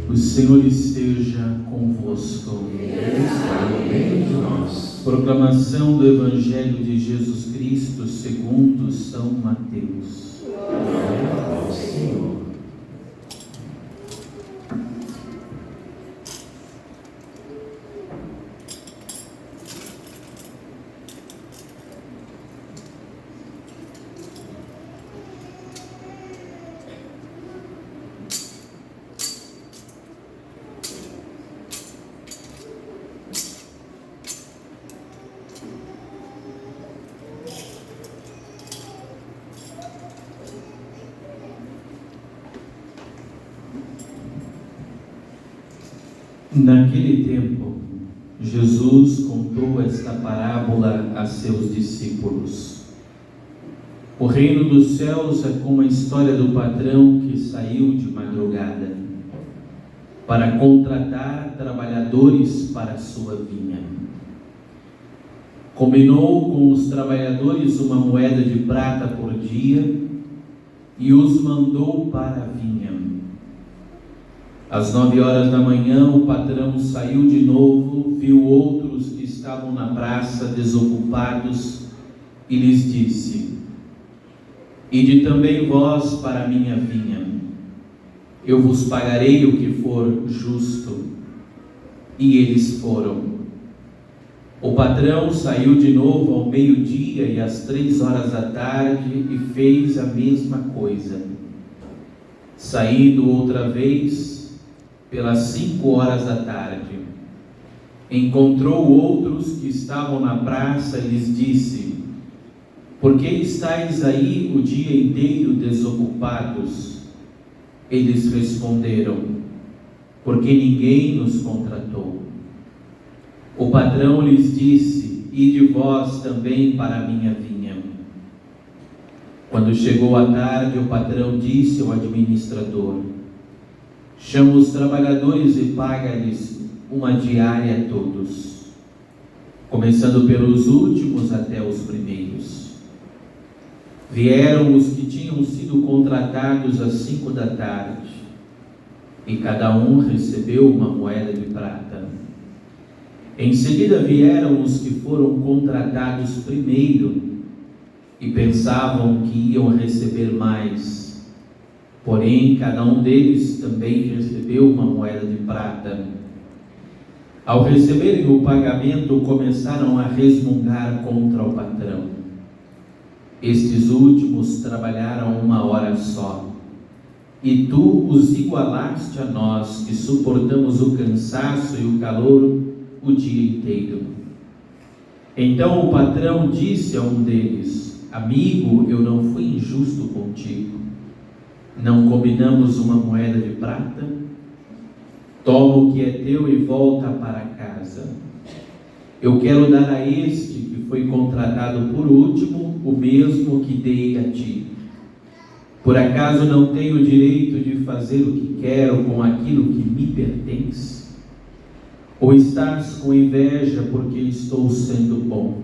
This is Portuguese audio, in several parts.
O Senhor esteja convosco. Ele está no meio de nós. Proclamação do Evangelho de Jesus Cristo segundo São Mateus. Glória ao Senhor. Naquele tempo, Jesus contou esta parábola a seus discípulos. O reino dos céus é como a história do patrão que saiu de madrugada para contratar trabalhadores para a sua vinha. Combinou com os trabalhadores uma moeda de prata por dia e os mandou para a vinha. Às 9 horas da manhã, o patrão saiu de novo, viu outros que estavam na praça desocupados e lhes disse: Ide também vós para a minha vinha, eu vos pagarei o que for justo. E eles foram. O patrão saiu de novo ao meio-dia e às 3 horas da tarde e fez a mesma coisa. Saindo outra vez, pelas 5 horas da tarde, encontrou outros que estavam na praça e lhes disse: Por que estáis aí o dia inteiro desocupados? Eles responderam: Porque ninguém nos contratou. O patrão lhes disse: Ide vós também para a minha vinha. Quando chegou a tarde, o patrão disse ao administrador: Chama os trabalhadores e paga-lhes uma diária a todos, começando pelos últimos até os primeiros. Vieram os que tinham sido contratados às 5 da tarde, e cada um recebeu uma moeda de prata. Em seguida vieram os que foram contratados primeiro, e pensavam que iam receber mais. Porém, cada um deles também recebeu uma moeda de prata. Ao receberem o pagamento, começaram a resmungar contra o patrão. Estes últimos trabalharam 1 hora só, e tu os igualaste a nós, que suportamos o cansaço e o calor o dia inteiro. Então o patrão disse a um deles: Amigo, eu não fui injusto contigo. Não combinamos uma moeda de prata? Toma o que é teu e volta para casa. Eu quero dar a este que foi contratado por último o mesmo que dei a ti. Por acaso não tenho o direito de fazer o que quero com aquilo que me pertence? Ou estás com inveja porque estou sendo bom?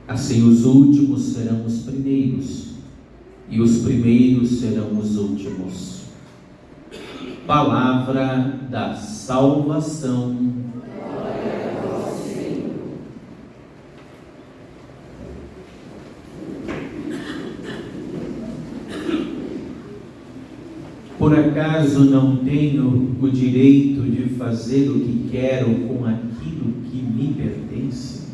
Assim os últimos serão os primeiros, e os primeiros serão os últimos. Palavra da salvação. Glória ao Senhor. Por acaso não tenho o direito de fazer o que quero com aquilo que me pertence?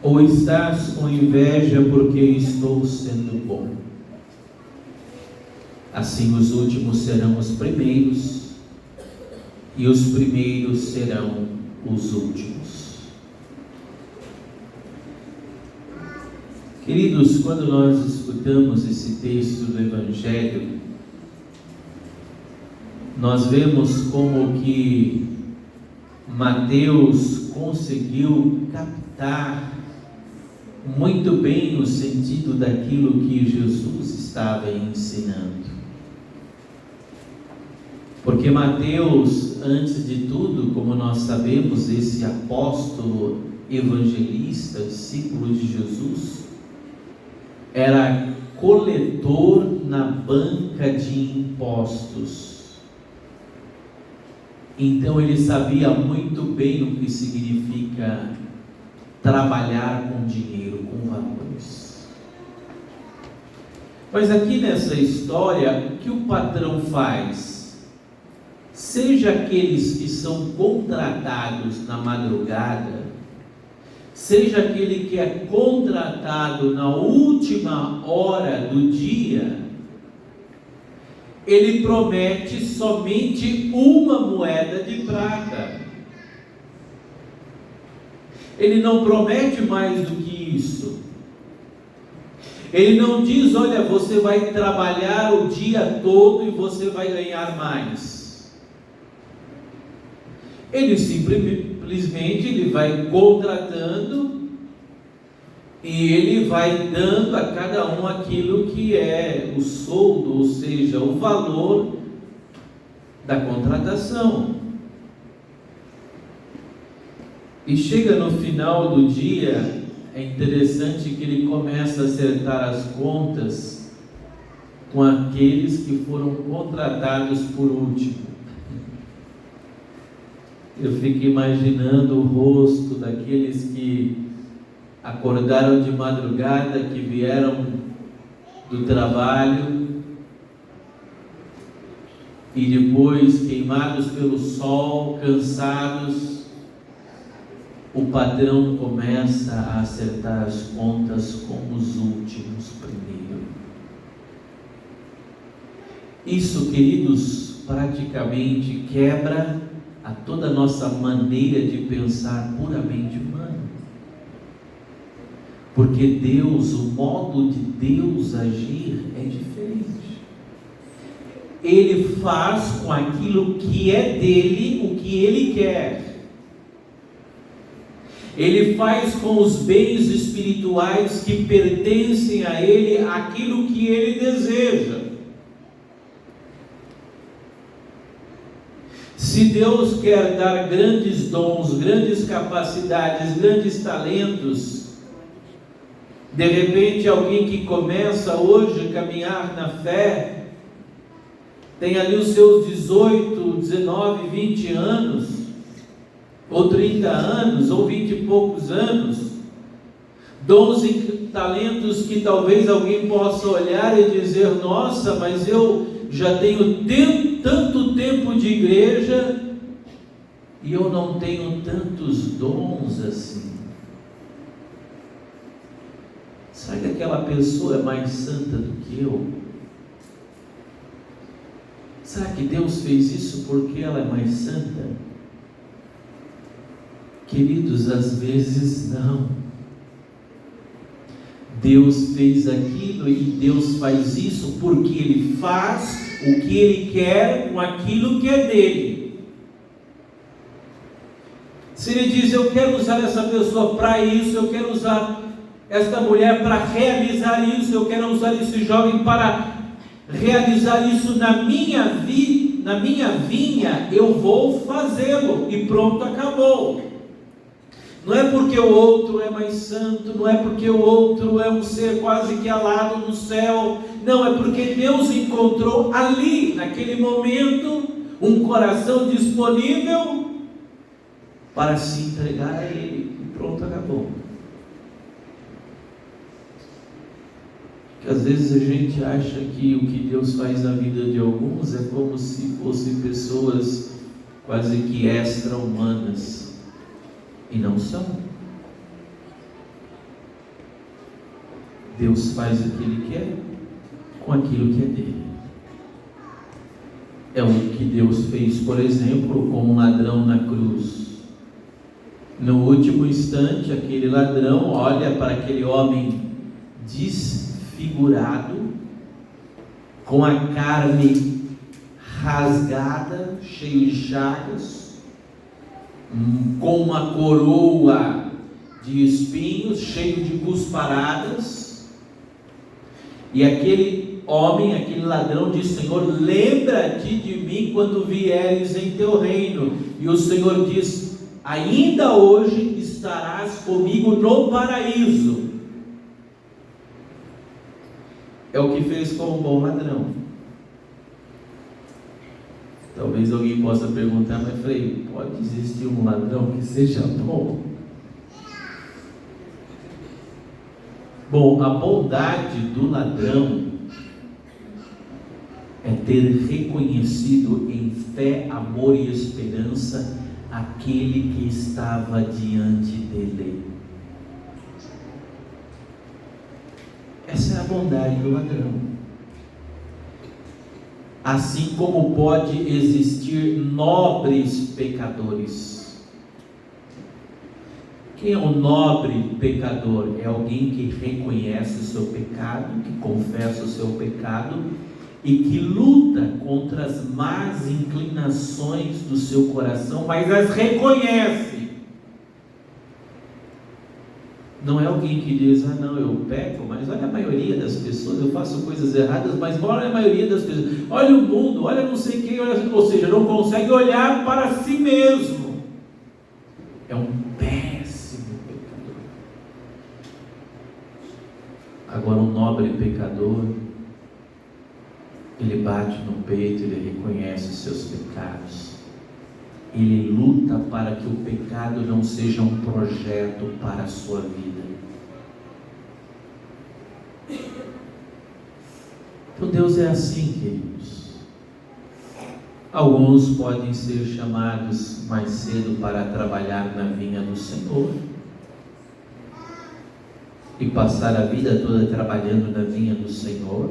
Ou estás com inveja porque estou sendo bom? Assim os últimos serão os primeiros, e os primeiros serão os últimos. Queridos, quando nós escutamos esse texto do Evangelho, nós vemos como que Mateus conseguiu captar muito bem o sentido daquilo que Jesus estava ensinando. Porque Mateus, antes de tudo, como nós sabemos, esse apóstolo evangelista, discípulo de Jesus, era coletor na banca de impostos. Então ele sabia muito bem o que significa trabalhar com dinheiro, com valores. Mas aqui nessa história, o que o patrão faz? Seja aqueles que são contratados na madrugada, seja aquele que é contratado na última hora do dia, ele promete somente uma moeda de prata. Ele não promete mais do que isso. Ele não diz: olha, você vai trabalhar o dia todo e você vai ganhar mais. Ele simplesmente ele vai contratando e ele vai dando a cada um aquilo que é o soldo, ou seja, o valor da contratação. E chega no final do dia, é interessante que ele começa a acertar as contas com aqueles que foram contratados por último. Eu fico imaginando o rosto daqueles que acordaram de madrugada, que vieram do trabalho e depois, queimados pelo sol, cansados, o patrão começa a acertar as contas com os últimos primeiro. Isso, queridos, praticamente quebra a toda a nossa maneira de pensar puramente humana. Porque Deus, o modo de Deus agir é diferente. Ele faz com aquilo que é dele o que ele quer. Ele faz com os bens espirituais que pertencem a ele aquilo que ele deseja. Se Deus quer dar grandes dons, grandes capacidades, grandes talentos, de repente alguém que começa hoje a caminhar na fé, tem ali os seus 18, 19, 20 anos, ou 30 anos, ou 20 e poucos anos, dons e talentos que talvez alguém possa olhar e dizer: nossa, mas eu já tenho tanto tempo de igreja e eu não tenho tantos dons assim. Será que aquela pessoa é mais santa do que eu? Será que Deus fez isso porque ela é mais santa? Queridos, às vezes não. Deus fez aquilo e Deus faz isso porque Ele faz o que Ele quer com aquilo que é dele. Se Ele diz: eu quero usar essa pessoa para isso, eu quero usar esta mulher para realizar isso, eu quero usar esse jovem para realizar isso na minha vinha, eu vou fazê-lo, e pronto, acabou. Não é porque o outro é mais santo, não é porque o outro é um ser quase que alado no céu, não, é porque Deus encontrou ali, naquele momento, um coração disponível para se entregar a Ele, e pronto, acabou. Porque às vezes a gente acha que o que Deus faz na vida de alguns é como se fossem pessoas quase que extra-humanas. E não são. Deus faz o que Ele quer com aquilo que é dele. É o que Deus fez, por exemplo, com um ladrão na cruz. No último instante, aquele ladrão olha para aquele homem desfigurado, com a carne rasgada, cheio de chagas, com uma coroa de espinhos, cheio de cusparadas, e aquele homem, aquele ladrão diz: Senhor, lembra-te de mim quando vieres em teu reino. E o Senhor diz: ainda hoje estarás comigo no paraíso. É o que fez com o bom ladrão. Talvez alguém possa perguntar, mas Frei, pode existir um ladrão que seja bom? Bom, a bondade do ladrão é ter reconhecido em fé, amor e esperança aquele que estava diante dele. Essa é a bondade do ladrão. Assim como pode existir nobres pecadores. Quem é um nobre pecador? É alguém que reconhece o seu pecado, que confessa o seu pecado e que luta contra as más inclinações do seu coração, mas as reconhece. Não é alguém que diz, não, eu peco, mas olha a maioria das pessoas, eu faço coisas erradas, mas olha a maioria das pessoas, olha o mundo, olha não sei quem, olha, ou seja, não consegue olhar para si mesmo. É um péssimo pecador. Agora um nobre pecador, ele bate no peito, ele reconhece os seus pecados. Ele luta para que o pecado não seja um projeto para a sua vida. Então Deus é assim, queridos. Alguns podem ser chamados mais cedo para trabalhar na vinha do Senhor e passar a vida toda trabalhando na vinha do Senhor.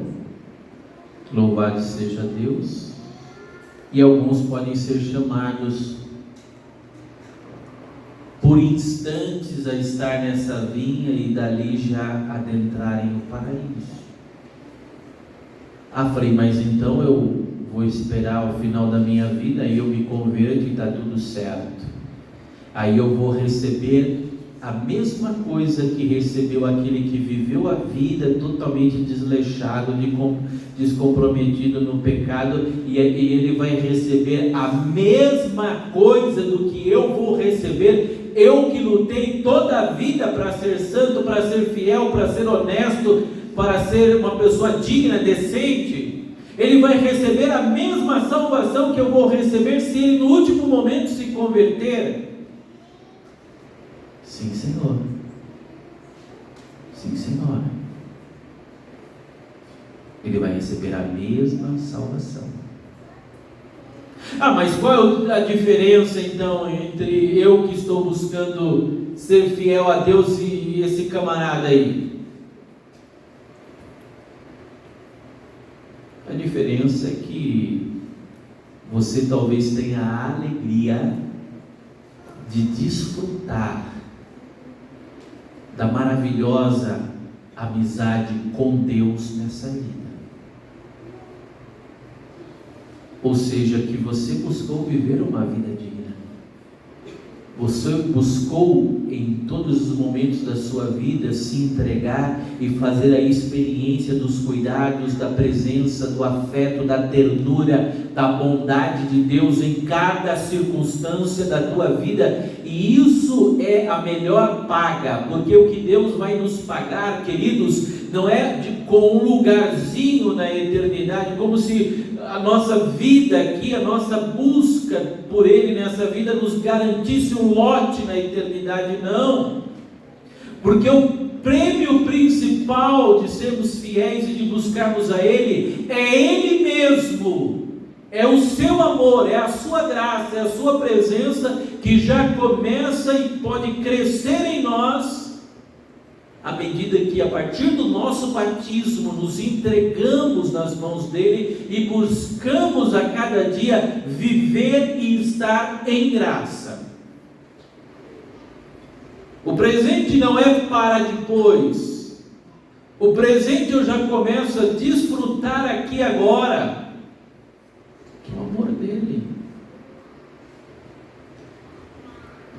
Louvado seja Deus. E alguns podem ser chamados por instantes a estar nessa vinha e dali já adentrarem o paraíso. Frei, mas então eu vou esperar o final da minha vida e eu me converto e está tudo certo. Aí eu vou receber a mesma coisa que recebeu aquele que viveu a vida totalmente desleixado, descomprometido no pecado, e ele vai receber a mesma coisa do que eu vou receber, eu que lutei toda a vida para ser santo, para ser fiel, para ser honesto, para ser uma pessoa digna, decente. Ele vai receber a mesma salvação que eu vou receber se ele no último momento se converter. Sim, Senhor. Sim, Senhor. Ele vai receber a mesma salvação. Mas qual é a diferença então entre eu que estou buscando ser fiel a Deus e esse camarada aí? A diferença é que você talvez tenha a alegria de desfrutar da maravilhosa amizade com Deus nessa vida. Ou seja, que você buscou viver uma vida digna. Você buscou em todos os momentos da sua vida se entregar e fazer a experiência dos cuidados, da presença, do afeto, da ternura, da bondade de Deus em cada circunstância da tua vida, e isso é a melhor paga, porque o que Deus vai nos pagar, queridos, não é com um lugarzinho na eternidade, como se a nossa vida aqui, a nossa busca por Ele nessa vida nos garantisse um lote na eternidade, não, porque o prêmio principal de sermos fiéis e de buscarmos a Ele é Ele mesmo, é o seu amor, é a sua graça, é a sua presença que já começa e pode crescer em nós à medida que, a partir do nosso batismo, nos entregamos nas mãos dele e buscamos a cada dia viver e estar em graça. O presente não é para depois. O presente eu já começo a desfrutar aqui agora, que é o amor dele.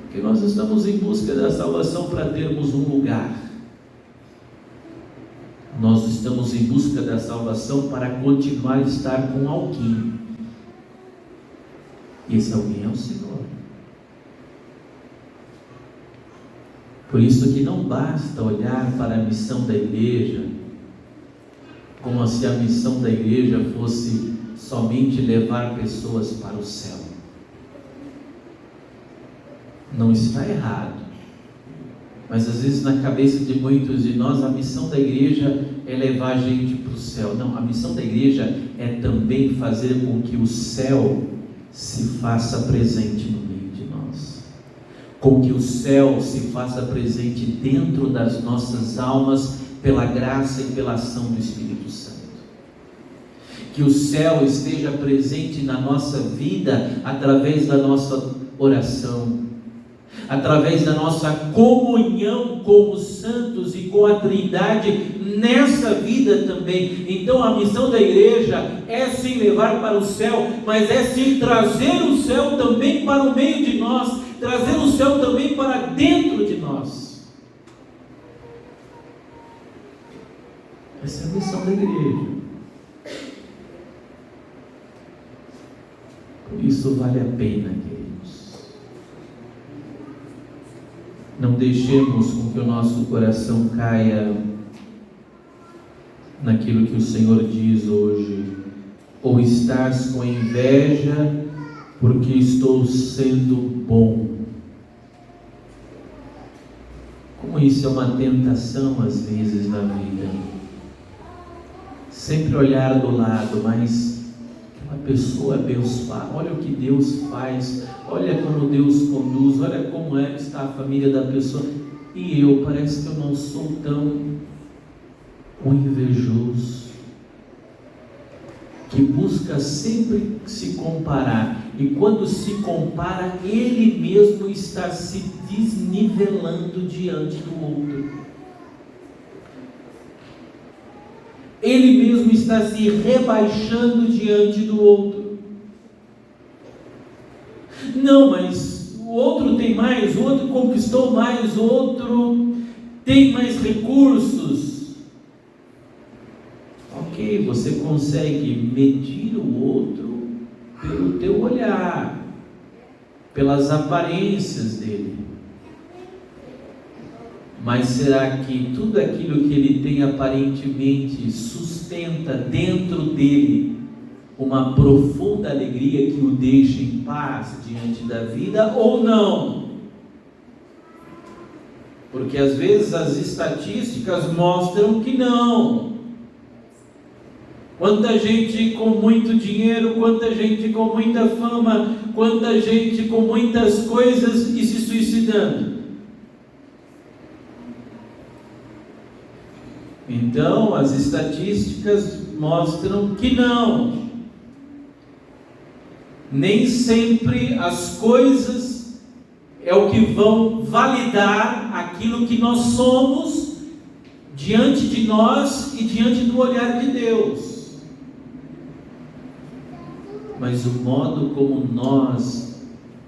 Porque nós estamos em busca da salvação para termos um lugar. Nós estamos em busca da salvação para continuar a estar com alguém. E esse alguém é o Senhor. Por isso que não basta olhar para a missão da igreja como se a missão da igreja fosse somente levar pessoas para o céu. Não está errado, mas às vezes na cabeça de muitos de nós a missão da igreja é levar a gente para o céu. Não, a missão da igreja é também fazer com que o céu se faça presente no meio de nós, com que o céu se faça presente dentro das nossas almas pela graça e pela ação do Espírito Santo. Que o céu esteja presente na nossa vida através da nossa oração, através da nossa comunhão com os santos e com a Trindade nessa vida também. Então a missão da igreja é sim levar para o céu, mas é sim trazer o céu também para o meio de nós, trazer o céu também para dentro de nós. Essa é a missão da igreja. Por isso vale a pena, queridos. Não deixemos com que o nosso coração caia naquilo que o Senhor diz hoje: ou estás com inveja porque estou sendo bom. Como isso é uma tentação às vezes na vida. Sempre olhar do lado, mas uma pessoa abençoada, olha o que Deus faz, olha como Deus conduz, olha como está a família da pessoa, e eu, parece que eu não sou tão invejoso, que busca sempre se comparar, e quando se compara, ele mesmo está se desnivelando diante do outro. Ele mesmo está se rebaixando diante do outro. Não, mas o outro tem mais, o outro conquistou mais, o outro tem mais recursos. Ok, você consegue medir o outro pelo teu olhar, pelas aparências dele. Mas será que tudo aquilo que ele tem aparentemente sustenta dentro dele uma profunda alegria que o deixa em paz diante da vida ou não? Porque às vezes as estatísticas mostram que não. Quanta gente com muito dinheiro, quanta gente com muita fama, quanta gente com muitas coisas e se suicidando. Então, as estatísticas mostram que não. Nem sempre as coisas é o que vão validar aquilo que nós somos diante de nós e diante do olhar de Deus. Mas o modo como nós,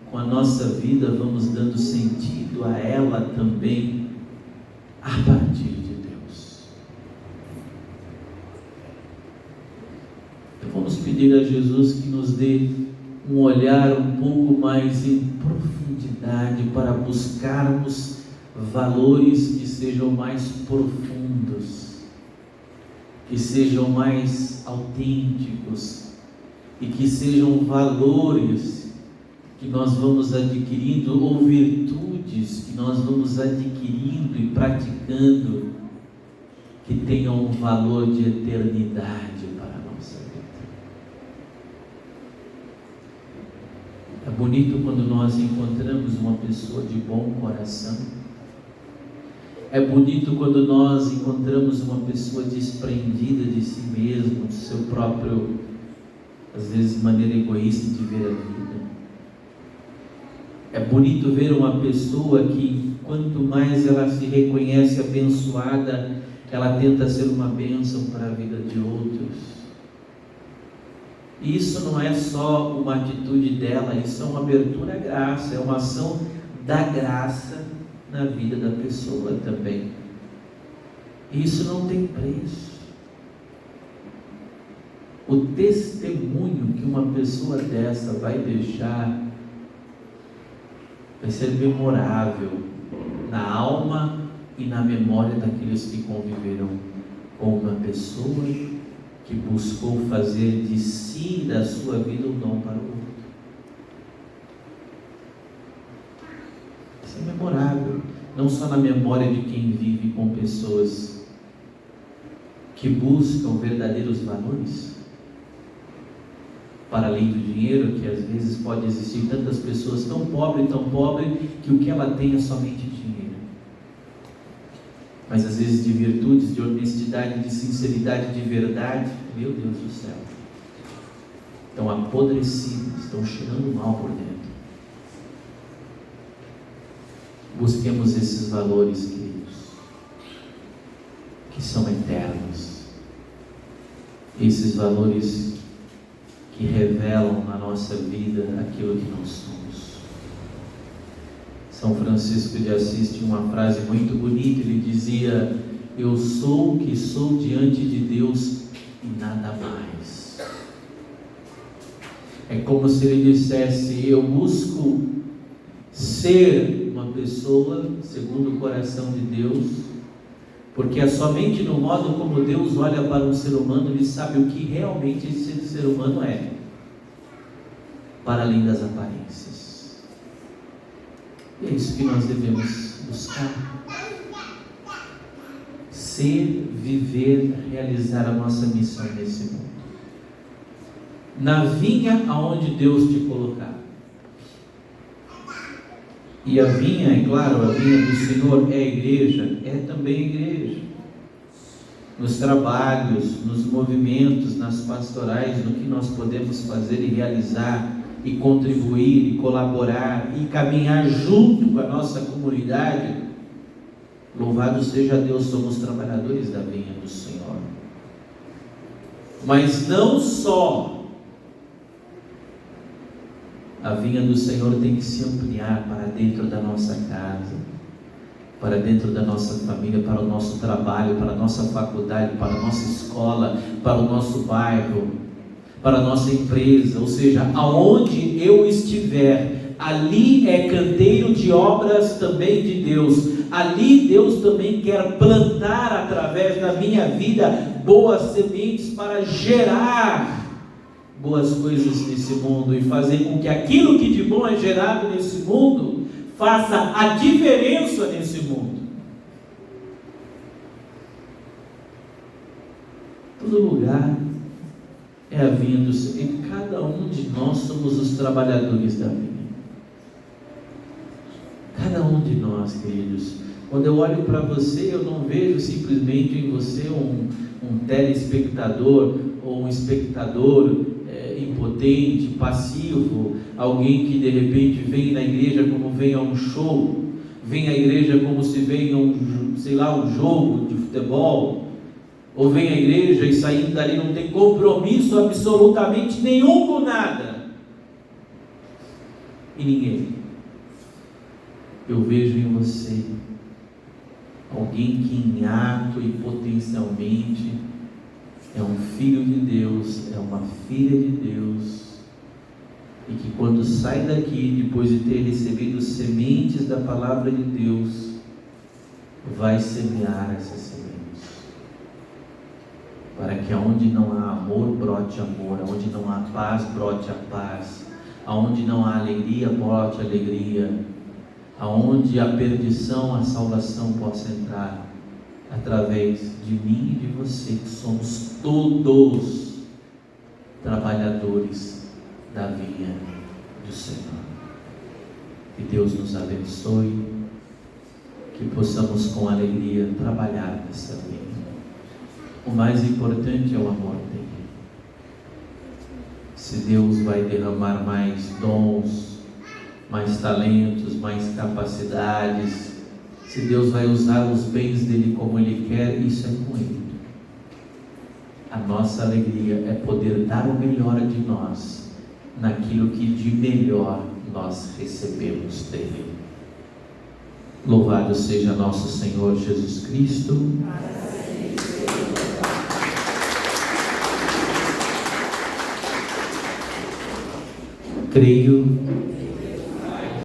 com a nossa vida, vamos dando sentido a ela também, a partir de vamos pedir a Jesus que nos dê um olhar um pouco mais em profundidade para buscarmos valores que sejam mais profundos, que sejam mais autênticos e que sejam valores que nós vamos adquirindo ou virtudes que nós vamos adquirindo e praticando que tenham um valor de eternidade. É bonito quando nós encontramos uma pessoa de bom coração. É bonito quando nós encontramos uma pessoa desprendida de si mesmo, do seu próprio, às vezes, maneira egoísta de ver a vida. É bonito ver uma pessoa que, quanto mais ela se reconhece abençoada, ela tenta ser uma bênção para a vida de outros. Isso não é só uma atitude dela, isso é uma abertura à graça, é uma ação da graça na vida da pessoa também. Isso não tem preço. O testemunho que uma pessoa dessa vai deixar vai ser memorável na alma e na memória daqueles que conviveram com uma pessoa que buscou fazer de si e da sua vida um dom para o outro. Isso é memorável, não só na memória de quem vive com pessoas que buscam verdadeiros valores, para além do dinheiro, que às vezes pode existir tantas pessoas tão pobres, que o que ela tem é somente dinheiro. Mas às vezes de virtudes, de honestidade, de sinceridade, de verdade, meu Deus do céu, estão apodrecidas, estão cheirando mal por dentro. Busquemos esses valores, queridos, que são eternos, esses valores que revelam na nossa vida aquilo que nós somos. São Francisco de Assis tinha uma frase muito bonita, ele dizia: eu sou o que sou diante de Deus e nada mais. É como se ele dissesse: eu busco ser uma pessoa segundo o coração de Deus, porque é somente no modo como Deus olha para um ser humano, ele sabe o que realmente esse ser humano é, para além das aparências. E é isso que nós devemos buscar: ser, viver, realizar a nossa missão nesse mundo, na vinha aonde Deus te colocar. E a vinha, é claro, a vinha do Senhor é a igreja, é também a igreja. Nos trabalhos, nos movimentos, nas pastorais, no que nós podemos fazer e realizar, e contribuir, e colaborar, e caminhar junto com a nossa comunidade. Louvado seja Deus, somos trabalhadores da vinha do Senhor. Mas não só a vinha do Senhor tem que se ampliar para dentro da nossa casa, para dentro da nossa família, para o nosso trabalho, para a nossa faculdade, para a nossa escola, para o nosso bairro, para a nossa empresa. Ou seja, aonde eu estiver, ali é canteiro de obras também de Deus. Ali Deus também quer plantar através da minha vida boas sementes para gerar boas coisas nesse mundo e fazer com que aquilo que de bom é gerado nesse mundo faça a diferença nesse mundo. Todo lugar é a vinha do Senhor, e cada um de nós somos os trabalhadores da vinha. Cada um de nós, queridos. Quando eu olho para você, eu não vejo simplesmente em você um telespectador ou um espectador impotente, passivo, alguém que de repente vem na igreja como vem a um show, vem à igreja como se vem a um jogo de futebol, ou vem à igreja e saindo dali não tem compromisso absolutamente nenhum com nada e ninguém. Eu vejo em você alguém que em ato e potencialmente é um filho de Deus, é uma filha de Deus, e que quando sai daqui, depois de ter recebido sementes da palavra de Deus, vai semear essas sementes, para que aonde não há amor, brote amor, aonde não há paz, brote a paz, aonde não há alegria, brote alegria, aonde há perdição, a salvação possa entrar, através de mim e de você, que somos todos trabalhadores da vinha do Senhor. Que Deus nos abençoe, que possamos com alegria trabalhar nessa vinha. O mais importante é o amor dele. Se Deus vai derramar mais dons, mais talentos, mais capacidades, se Deus vai usar os bens dele como ele quer, isso é com ele. A nossa alegria é poder dar o melhor de nós naquilo que de melhor nós recebemos dele. Louvado seja nosso Senhor Jesus Cristo. Creio